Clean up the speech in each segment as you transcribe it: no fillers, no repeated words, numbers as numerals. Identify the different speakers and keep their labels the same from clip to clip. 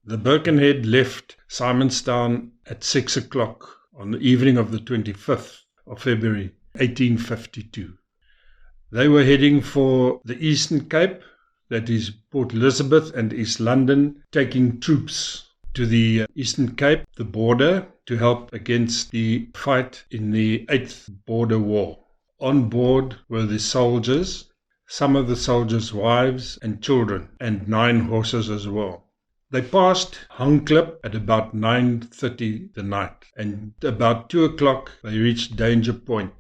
Speaker 1: The Birkenhead left Simonstown at 6 o'clock on the evening of the 25th of February 1852. They were heading for the Eastern Cape, that is Port Elizabeth and East London, taking troops to the Eastern Cape, the border, to help against the fight in the 8th Border War. On board were the soldiers, some of the soldiers' wives and children, and 9 horses as well. They passed Hangklip at about 9:30 the night, and about 2 o'clock they reached Danger Point.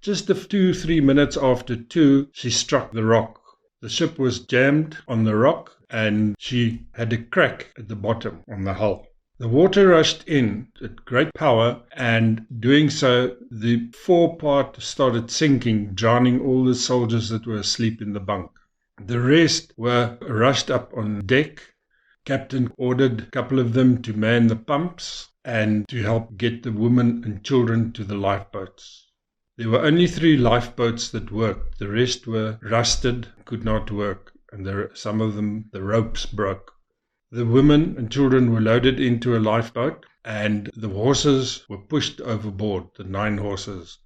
Speaker 1: Just 2-3 minutes after 2, she struck the rock. The ship was jammed on the rock and she had a crack at the bottom on the hull. The water rushed in at great power, and doing so, the forepart started sinking, drowning all the soldiers that were asleep in the bunk. The rest were rushed up on deck. Captain ordered a couple of them to man the pumps and to help get the women and children to the lifeboats. There were only 3 lifeboats that worked. The rest were rusted, could not work, and some of them, the ropes broke. The women and children were loaded into a lifeboat, and the horses were pushed overboard, the 9 horses.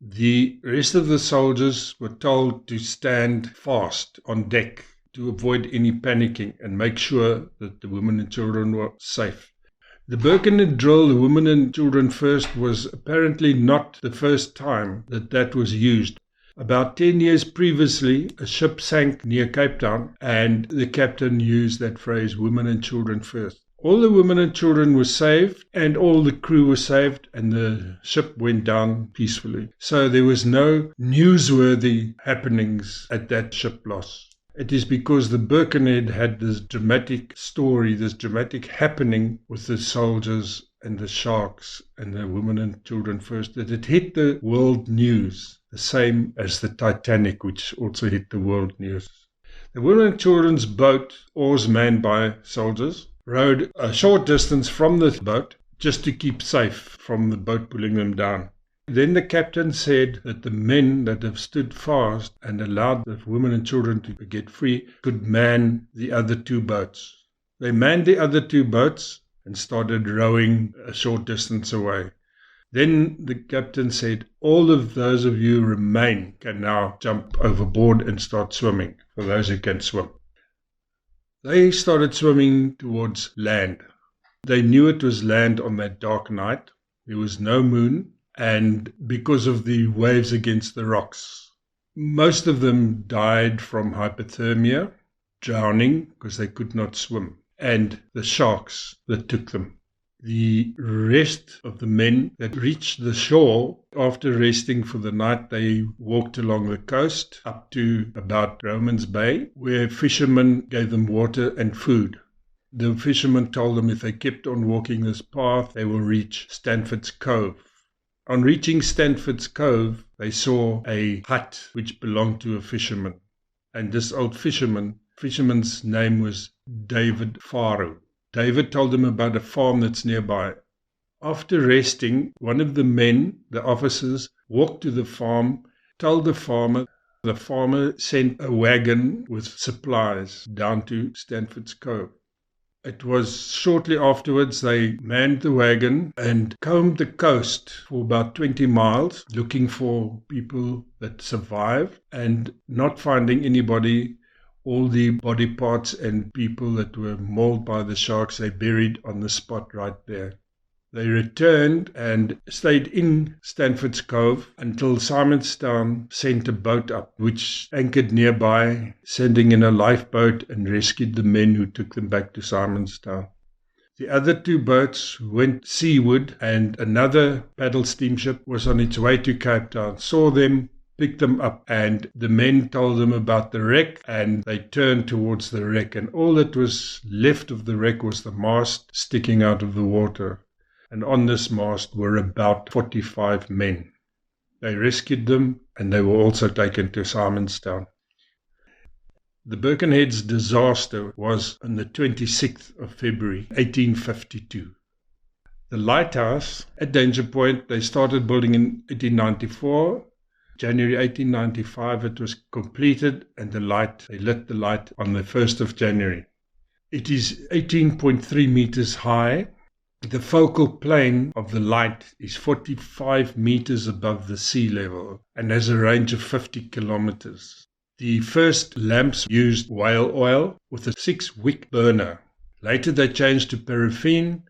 Speaker 1: The rest of the soldiers were told to stand fast on deck to avoid any panicking and make sure that the women and children were safe. The Birkenhead drill, the women and children first, was apparently not the first time that was used. About 10 years previously, a ship sank near Cape Town, and the captain used that phrase, women and children first. All the women and children were saved, and all the crew were saved, and the ship went down peacefully. So there was no newsworthy happenings at that ship loss. It is because the Birkenhead had this dramatic story, this dramatic happening with the soldiers and the sharks and the women and children first, that it hit the world news, the same as the Titanic, which also hit the world news. The women and children's boat, oars manned by soldiers, rowed a short distance from the boat just to keep safe from the boat pulling them down. Then the captain said that the men that have stood fast and allowed the women and children to get free could man the other 2 boats. They manned the other 2 boats and started rowing a short distance away. Then the captain said, all of those of you who remain can now jump overboard and start swimming, for those who can swim. They started swimming towards land. They knew it was land on that dark night. There was no moon. And because of the waves against the rocks, most of them died from hypothermia, drowning because they could not swim, and the sharks that took them. The rest of the men that reached the shore, after resting for the night, they walked along the coast up to about Romans Bay, where fishermen gave them water and food. The fishermen told them if they kept on walking this path, they will reach Stanford's Cove. On reaching Stanford's Cove, they saw a hut which belonged to a fisherman. And this old fisherman's name was David Faru. David told them about a farm that's nearby. After resting, one of the men, the officers, walked to the farm, told the farmer sent a wagon with supplies down to Stanford's Cove. It was shortly afterwards they manned the wagon and combed the coast for about 20 miles, looking for people that survived, and not finding anybody. All the body parts and people that were mauled by the sharks, they buried on the spot right there. They returned and stayed in Stanford's Cove until Simonstown sent a boat up, which anchored nearby, sending in a lifeboat and rescued the men who took them back to Simonstown. The other 2 boats went seaward, and another paddle steamship was on its way to Cape Town, saw them, picked them up, and the men told them about the wreck, and they turned towards the wreck, and all that was left of the wreck was the mast sticking out of the water. And on this mast were about 45 men. They rescued them, and they were also taken to Simonstown. The Birkenhead's disaster was on the 26th of February, 1852. The Lighthouse at Danger Point, they started building in 1894. January 1895 it was completed, and they lit the light on the 1st of January. It is 18.3 meters high. The focal plane of the light is 45 meters above the sea level and has a range of 50 kilometers. The first lamps used whale oil with a 6-wick burner. Later they changed to paraffin.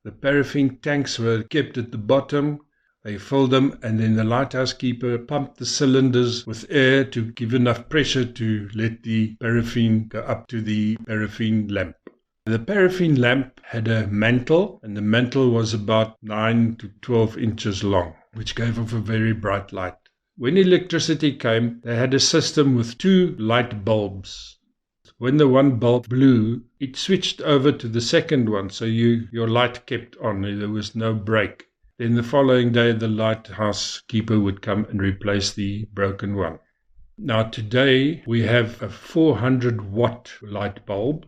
Speaker 1: The paraffin tanks were kept at the bottom. They filled them, and then the lighthouse keeper pumped the cylinders with air to give enough pressure to let the paraffin go up to the paraffin lamp. The paraffin lamp had a mantle, and the mantle was about 9 to 12 inches long, which gave off a very bright light. When electricity came, they had a system with 2 light bulbs. When the one bulb blew, it switched over to the second one, so your light kept on. There was no break. Then the following day, the lighthouse keeper would come and replace the broken one. Now today, we have a 400-watt light bulb,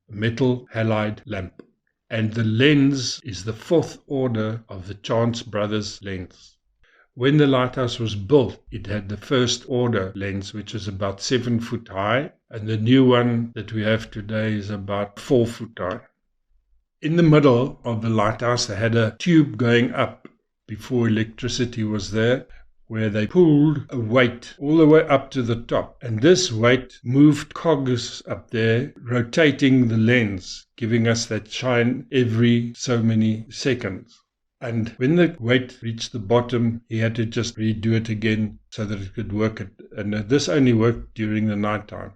Speaker 1: a metal halide lamp, and the lens is the 4th order of the Chance Brothers lens. When the lighthouse was built, it had the 1st order lens, which is about 7 foot high, and the new one that we have today is about 4 foot high. In the middle of the lighthouse, they had a tube going up before electricity was there, where they pulled a weight all the way up to the top. And this weight moved cogs up there, rotating the lens, giving us that shine every so many seconds. And when the weight reached the bottom, he had to just redo it again so that it could work. And this only worked during the night time.